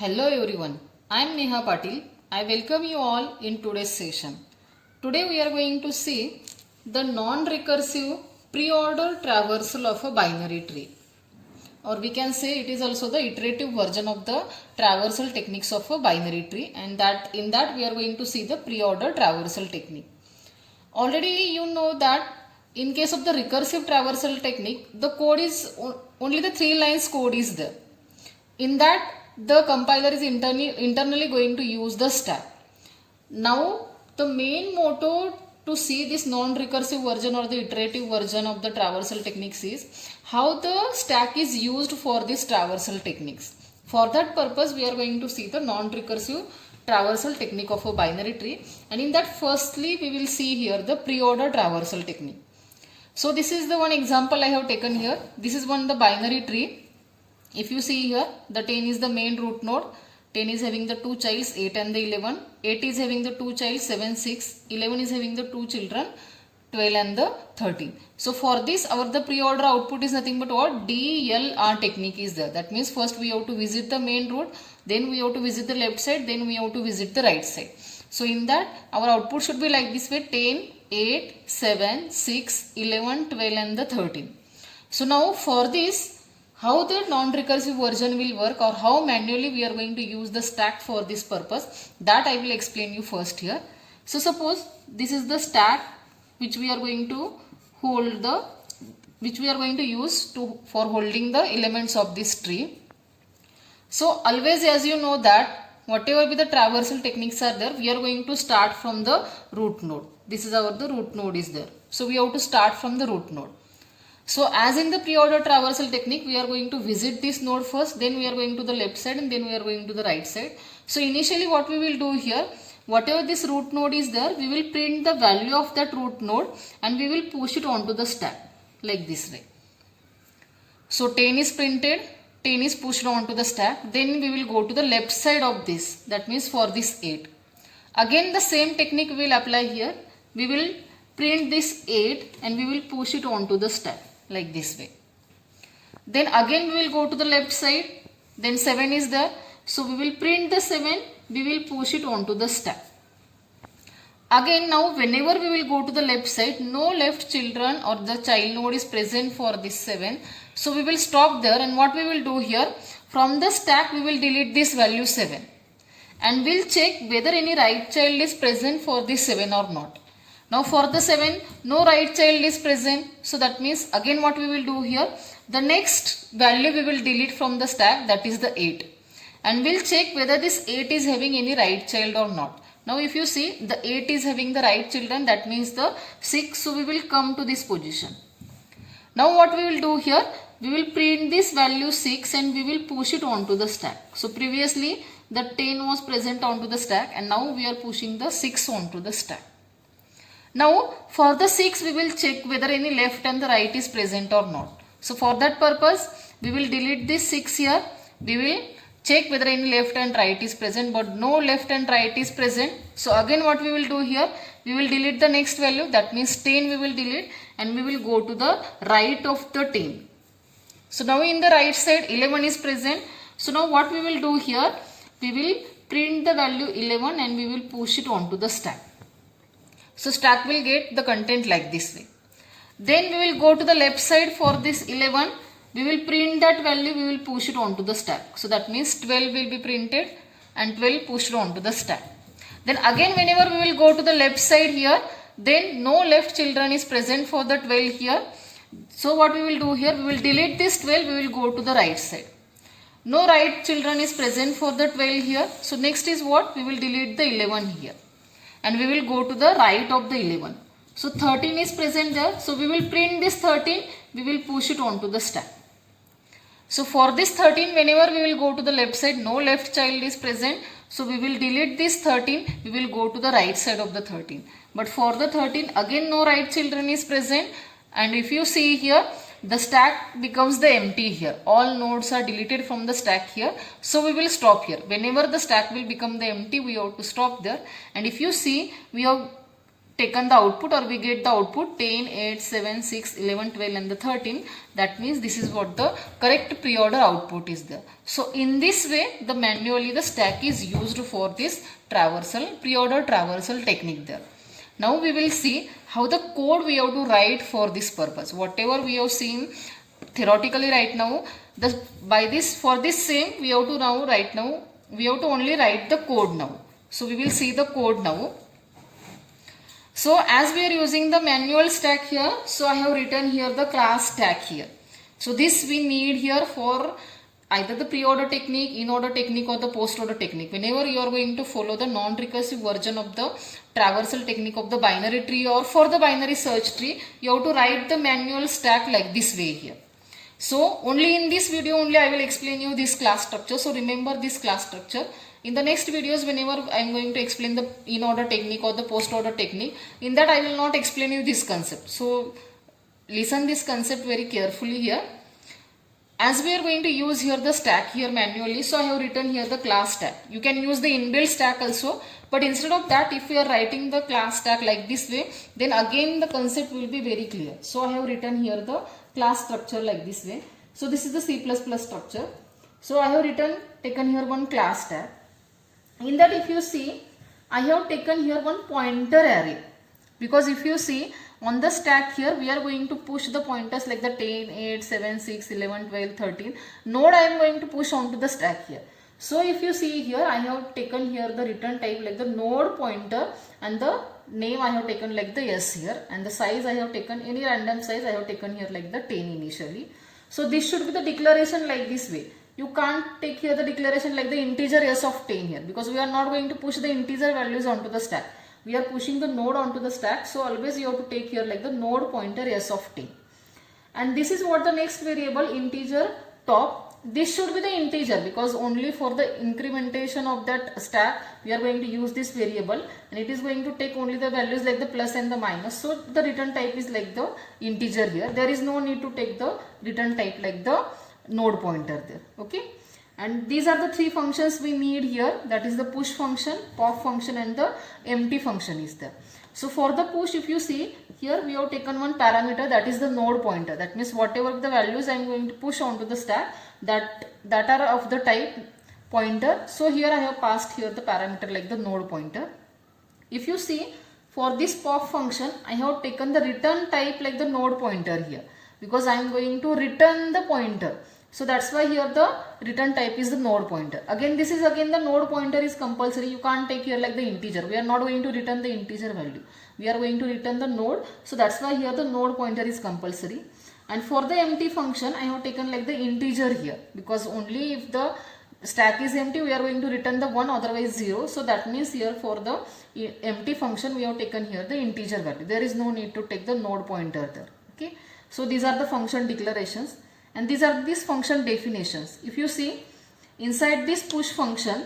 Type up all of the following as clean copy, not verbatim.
Hello everyone, I am Neha Patil. I welcome you all in today's session. Today we are going to see the non-recursive pre-order traversal of a binary tree, or we can say it is also the iterative version of the traversal techniques of a binary tree, and that in that we are going to see the pre-order traversal technique. Already you know that in case of the recursive traversal technique, the code is only the 3 lines code is there. In that the compiler is internally going to use the stack. Now the main motto to see this non-recursive version or the iterative version of the traversal techniques is how the stack is used for this traversal techniques. For that purpose we are going to see the non-recursive traversal technique of a binary tree, and in that firstly we will see here the pre-order traversal technique. So this is the one example I have taken here. This is one the binary tree. If you see here, the 10 is the main root node, 10 is having the 2 childs, 8 and the 11, 8 is having the 2 childs, 7, 6, 11 is having the 2 children, 12 and the 13. So for this the pre-order output is nothing but what? DLR technique is there. That means first we have to visit the main root, then we have to visit the left side, then we have to visit the right side. So in that our output should be like this way: 10, 8, 7, 6, 11, 12 and the 13. So now for this, how the non-recursive version will work, or how manually we are going to use the stack for this purpose, that I will explain you first here. So suppose this is the stack which we are going to use for holding the elements of this tree. So always, as you know that whatever be the traversal techniques are there, we are going to start from the root node. This is the root node is there. So we have to start from the root node. So as in the pre-order traversal technique, we are going to visit this node first, then we are going to the left side, and then we are going to the right side. So initially what we will do here, whatever this root node is there, we will print the value of that root node and we will push it onto the stack like this way. So 10 is printed, 10 is pushed onto the stack, then we will go to the left side of this, that means for this 8. Again the same technique we will apply here. We will print this 8 and we will push it onto the stack like this way. Then again we will go to the left side, then 7 is there, so we will print the 7, we will push it onto the stack. Again now whenever we will go to the left side, no left children or the child node is present for this 7, so we will stop there, and what we will do here, from the stack we will delete this value 7 and we'll check whether any right child is present for this 7 or not. Now for the 7, no right child is present. So that means again what we will do here, the next value we will delete from the stack, that is the 8. And we'll check whether this 8 is having any right child or not. Now if you see the 8 is having the right children, that means the 6. So we will come to this position. Now what we will do here, we will print this value 6 and we will push it onto the stack. So previously the 10 was present onto the stack and now we are pushing the 6 onto the stack. Now for the 6 we will check whether any left and the right is present or not. So for that purpose we will delete this 6 here. We will check whether any left and right is present, but no left and right is present. So again what we will do here, we will delete the next value, that means 10 we will delete, and we will go to the right of the 10. So now in the right side 11 is present. So now what we will do here, we will print the value 11 and we will push it onto the stack. So stack will get the content like this way. Then we will go to the left side for this 11. We will print that value, we will push it onto the stack. So that means 12 will be printed and 12 pushed onto the stack. Then again whenever we will go to the left side here, then no left children is present for the 12 here. So what we will do here, we will delete this 12, we will go to the right side. No right children is present for the 12 here. So next is what? We will delete the 11 here. And we will go to the right of the 11. So 13 is present there. So we will print this 13, we will push it onto the stack. So for this 13, whenever we will go to the left side, no left child is present. So we will delete this 13, we will go to the right side of the 13. But for the 13, again no right children is present. And if you see here, the stack becomes the empty here. All nodes are deleted from the stack here. So we will stop here. Whenever the stack will become the empty, we have to stop there. And if you see, we have taken the output, or we get the output 10, 8, 7, 6, 11, 12 and the 13. That means this is what the correct pre-order output is there. So in this way, the manually the stack is used for this traversal, pre-order traversal technique there. Now we will see how the code we have to write for this purpose. Whatever we have seen theoretically right now, for this same we have to now right now, we have to only write the code now. So we will see the code now. So as we are using the manual stack here, so I have written here the class stack here. So this we need here for either the pre-order technique, in-order technique or the post-order technique. Whenever you are going to follow the non-recursive version of the traversal technique of the binary tree or for the binary search tree, you have to write the manual stack like this way here. So only in this video only I will explain you this class structure. So remember this class structure. In the next videos, whenever I am going to explain the in-order technique or the post-order technique, in that I will not explain you this concept. So listen this concept very carefully here. As we are going to use here the stack here manually, so I have written here the class stack. You can use the inbuilt stack also, but instead of that, if you are writing the class stack like this way, then again the concept will be very clear. So I have written here the class structure like this way. So this is the C++ structure. So I have taken here one class stack. In that, if you see, I have taken here one pointer array, because if you see on the stack here, we are going to push the pointers like the 10, 8, 7, 6, 11, 12, 13 node I am going to push onto the stack here. So if you see here, I have taken here the return type like the node pointer, and the name I have taken like the S here, and the size I have taken any random size I have taken here like the 10 initially. So this should be the declaration like this way. You can't take here the declaration like the integer S of 10 here, because we are not going to push the integer values onto the stack. We are pushing the node onto the stack, so always you have to take here like the node pointer S of 10. And this is what the next variable integer top. This should be the integer, because only for the incrementation of that stack we are going to use this variable, and it is going to take only the values like the plus and the minus. So the return type is like the integer here. There is no need to take the return type like the node pointer there. Okay, and these are the three functions we need here, that is the push function, pop function and the empty function is there. So for the push, if you see here, we have taken one parameter, that is the node pointer. That means whatever the values I am going to push onto the stack, that are of the type pointer. So here I have passed here the parameter like the node pointer. If you see, for this pop function, I have taken the return type like the node pointer here, because I am going to return the pointer. So that's why here the return type is the node pointer. Again, this is again the node pointer is compulsory. You can't take here like the integer. We are not going to return the integer value. We are going to return the node. So that's why here the node pointer is compulsory. And for the empty function, I have taken like the integer here, because only if the stack is empty, we are going to return the 1, otherwise 0. So that means here for the empty function, we have taken here the integer value. There is no need to take the node pointer there. Okay. So these are the function declarations. And these are these function definitions. If you see inside this push function,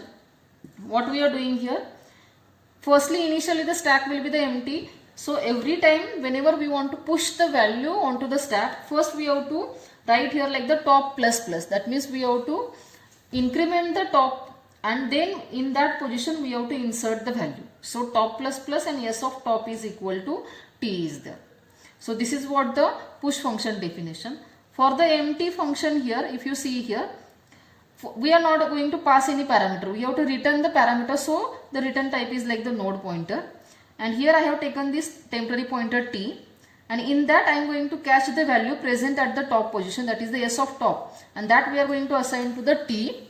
what we are doing here, firstly initially the stack will be the empty. So every time whenever we want to push the value onto the stack, first we have to write here like the top plus plus. That means we have to increment the top, and then in that position we have to insert the value. So top plus plus and S of top is equal to T is there. So this is what the push function definition. For the empty function here, if you see here, we are not going to pass any parameter. We have to return the parameter. So the return type is like the node pointer. And here I have taken this temporary pointer T. And in that I am going to catch the value present at the top position, that is the S of top. And that we are going to assign to the T.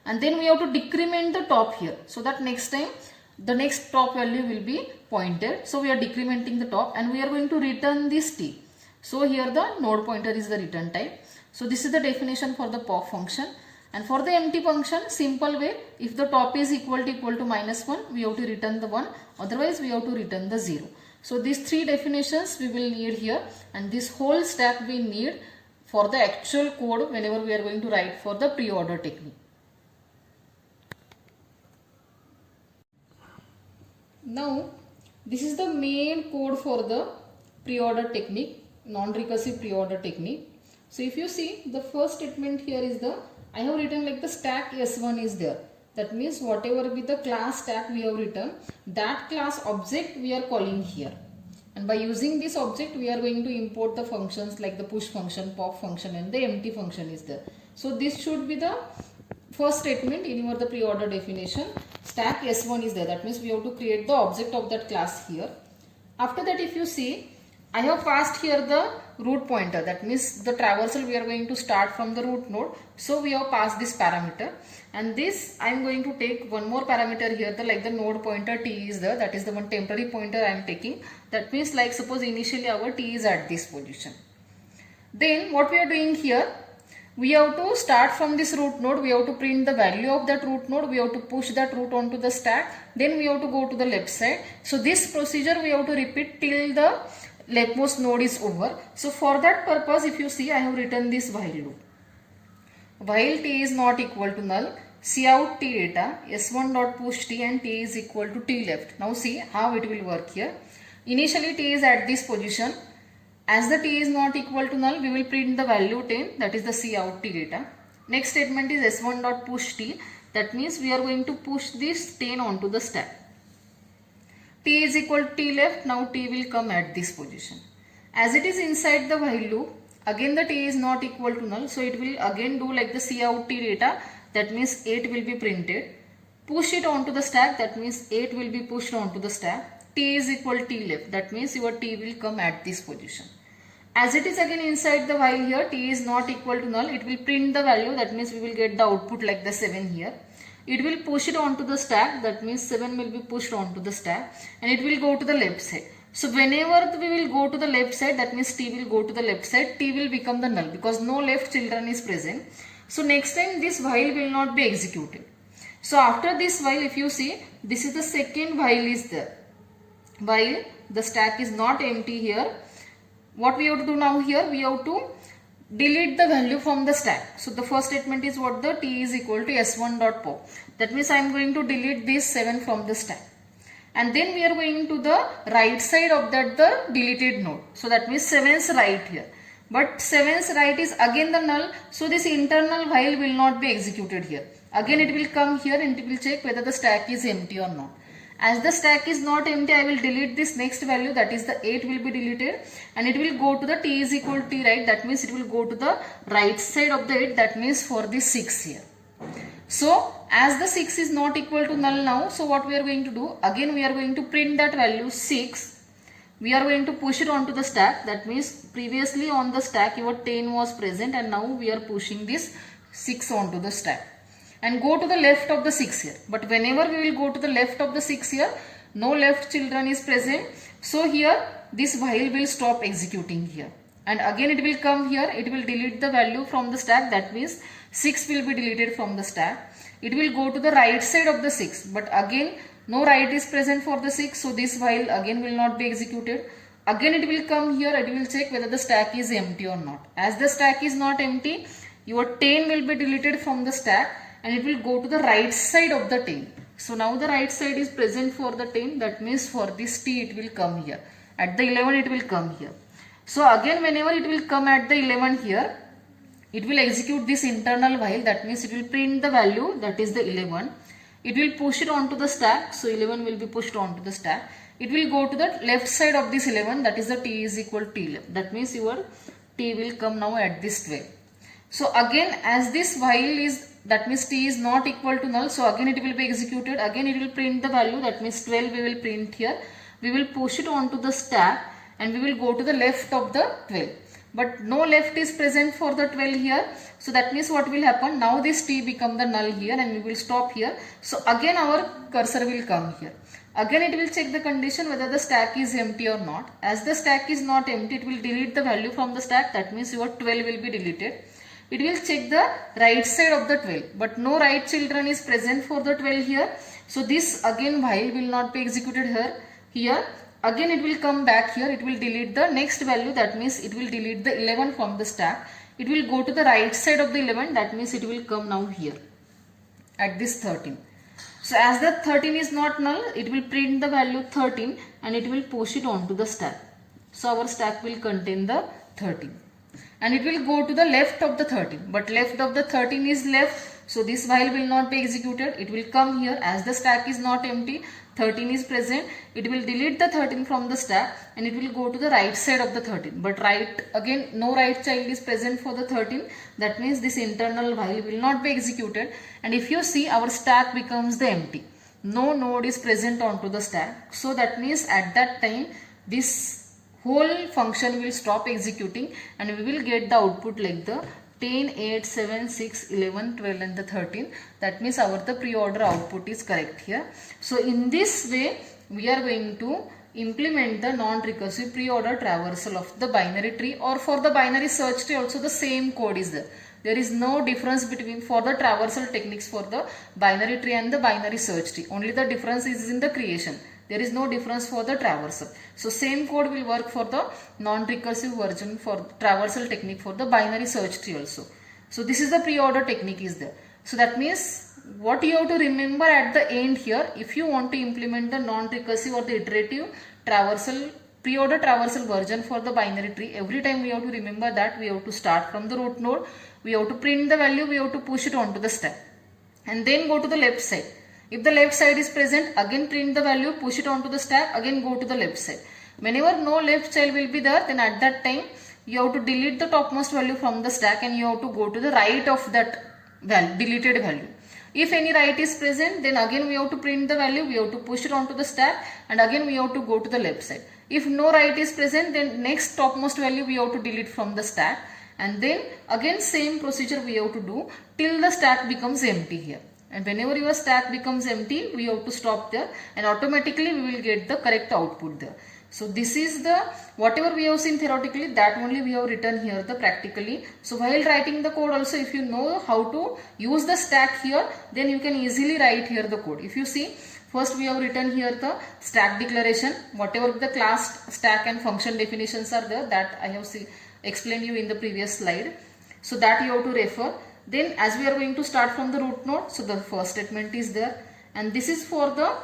And then we have to decrement the top here, so that next time the next top value will be pointed. So we are decrementing the top, and we are going to return this T. So here the node pointer is the return type. So this is the definition for the pop function. And for the empty function, simple way, if the top is equal to -1, we have to return the 1, otherwise we have to return the 0. So these three definitions we will need here, and this whole stack we need for the actual code whenever we are going to write for the pre-order technique. Now this is the main code for the pre-order technique, non-recursive pre-order technique. So if you see, the first statement here is I have written like the stack S1 is there. That means whatever be the class stack we have written, that class object we are calling here. And by using this object, we are going to import the functions like the push function, pop function, and the empty function is there. So this should be the first statement in your the pre-order definition. Stack S1 is there. That means we have to create the object of that class here. After that, if you see, I have passed here the root pointer. That means the traversal we are going to start from the root node. So we have passed this parameter, and this I am going to take one more parameter here. Like the node pointer t is there. That is the one temporary pointer I am taking. That means like suppose initially our t is at this position. Then what we are doing here, we have to start from this root node, we have to print the value of that root node, we have to push that root onto the stack, then we have to go to the left side. So this procedure we have to repeat till the leftmost node is over. So for that purpose, if you see, I have written this while loop. While t is not equal to null, cout t data, s1 dot push t and t is equal to t left. Now see how it will work here. Initially t is at this position. As the t is not equal to null, we will print the value 10, that is the cout t data. Next statement is s1 dot push t. That means we are going to push this 10 onto the stack. T is equal to t left, now t will come at this position. As it is inside the while loop, again the t is not equal to null, so it will again do like the cout t data. That means 8 will be printed. Push it onto the stack, that means 8 will be pushed onto the stack. T is equal to t left, that means your t will come at this position. As it is again inside the while here, t is not equal to null, it will print the value, that means we will get the output like the 7 here. It will push it onto the stack, that means 7 will be pushed onto the stack, and it will go to the left side. So whenever we will go to the left side, that means t will go to the left side, t will become the null because no left children is present. So next time this while will not be executed. So after this while, if you see, this is the second while is there. While the stack is not empty here, what we have to do now here, we have to delete the value from the stack. So the first statement is what, the t is equal to s1 dot pop. That means I am going to delete this 7 from the stack. And then we are going to the right side of that the deleted node. So that means 7's right here. But 7's right is again the null. So this internal while will not be executed here. Again it will come here and it will check whether the stack is empty or not. As the stack is not empty, I will delete this next value, that is the 8 will be deleted, and it will go to the t is equal to t right. That means it will go to the right side of the 8, that means for the 6 here. So as the 6 is not equal to null now, so what we are going to do, again we are going to print that value 6. We are going to push it onto the stack. That means previously on the stack your 10 was present, and now we are pushing this 6 onto the stack. And go to the left of the 6 here. But whenever we will go to the left of the 6 here, no left children is present. So here this while will stop executing here. And again it will come here, it will delete the value from the stack. That means 6 will be deleted from the stack. It will go to the right side of the 6. But again no right is present for the 6. So this while again will not be executed. Again it will come here, it will check whether the stack is empty or not. As the stack is not empty, your 10 will be deleted from the stack. And it will go to the right side of the 10. So now the right side is present for the 10. That means for this t it will come here. At the 11 it will come here. So again whenever it will come at the 11 here, it will execute this internal while. That means it will print the value, that is the 11. It will push it onto the stack. So 11 will be pushed onto the stack. It will go to the left side of this 11, that is the t is equal to t left. That means your t will come now at this 12. So again as this while is, that means t is not equal to null, so again it will be executed. Again it will print the value, that means 12 we will print here. We will push it onto the stack and we will go to the left of the 12. But no left is present for the 12 here. So that means what will happen, now this t become the null here and we will stop here. So again our cursor will come here. Again it will check the condition whether the stack is empty or not. As the stack is not empty, it will delete the value from the stack. That means your 12 will be deleted. It will check the right side of the 12, but no right children is present for the 12 here. So this again while will not be executed here. Again it will come back here, it will delete the next value, that means it will delete the 11 from the stack. It will go to the right side of the 11, that means it will come now here at this 13. So as the 13 is not null, it will print the value 13 and it will push it onto the stack. So our stack will contain the 13. And it will go to the left of the 13, but left of the 13 is left, So this while will not be executed. It will come here as the stack is not empty. 13 is present. It will delete the 13 from the stack and it will go to the right side of the 13. But right again, no right child is present for the 13. That means this internal while will not be executed. And if you see, our stack becomes the empty. No node is present onto the stack. So that means at that time, this whole function will stop executing and we will get the output like the 10, 8, 7, 6, 11, 12 and the 13. That means our the pre-order output is correct here. So in this way we are going to implement the non-recursive pre-order traversal of the binary tree, or for the binary search tree also the same code is there. There is no difference between for the traversal techniques for the binary tree and the binary search tree. Only the difference is in the creation. There is no difference for the traversal. So same code will work for the non-recursive version for traversal technique for the binary search tree also. So this is the pre-order technique is there. So that means what you have to remember at the end here, if you want to implement the non-recursive or the iterative traversal pre-order traversal version for the binary tree, every time we have to remember that we have to start from the root node, we have to print the value, we have to push it onto the stack and then go to the left side. If the left side is present, again print the value, push it onto the stack, again go to the left side. Whenever no left child will be there, then at that time you have to delete the topmost value from the stack and you have to go to the right of that value, deleted value. If any right is present, then again we have to print the value, we have to push it onto the stack and again we have to go to the left side. If no right is present, then next topmost value we have to delete from the stack and then again same procedure we have to do till the stack becomes empty here. And whenever your stack becomes empty, we have to stop there and automatically we will get the correct output there. So this is the whatever we have seen theoretically, that only we have written here the practically. So while writing the code also, if you know how to use the stack here, then you can easily write here the code. If you see, first we have written here the stack declaration, whatever the class, stack and function definitions are there, that I have explained you in the previous slide. So that you have to refer. Then as we are going to start from the root node, so the first statement is there and this is for the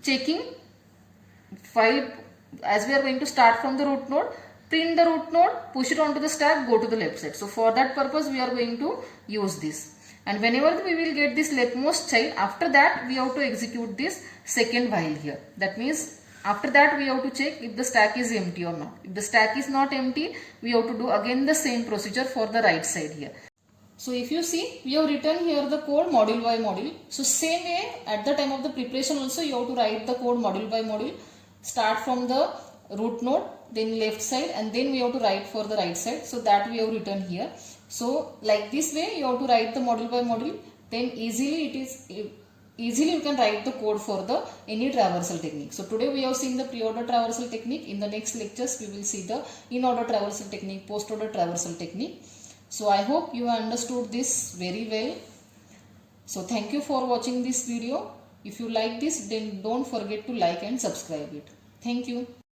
checking file. As we are going to start from the root node, print the root node, push it onto the stack, go to the left side. So for that purpose we are going to use this. And whenever we will get this leftmost child, after that we have to execute this second while here. That means after that we have to check if the stack is empty or not. If the stack is not empty, we have to do again the same procedure for the right side here. So if you see, we have written here the code module by module. So same way at the time of the preparation also you have to write the code module by module. Start from the root node, then left side and then we have to write for the right side. So that we have written here. So like this way you have to write the module by module. Then easily you can write the code for the any traversal technique. So today we have seen the pre-order traversal technique. In the next lectures we will see the in-order traversal technique, post-order traversal technique. So I hope you understood this very well. So thank you for watching this video. If you like this, then don't forget to like and subscribe it. Thank you.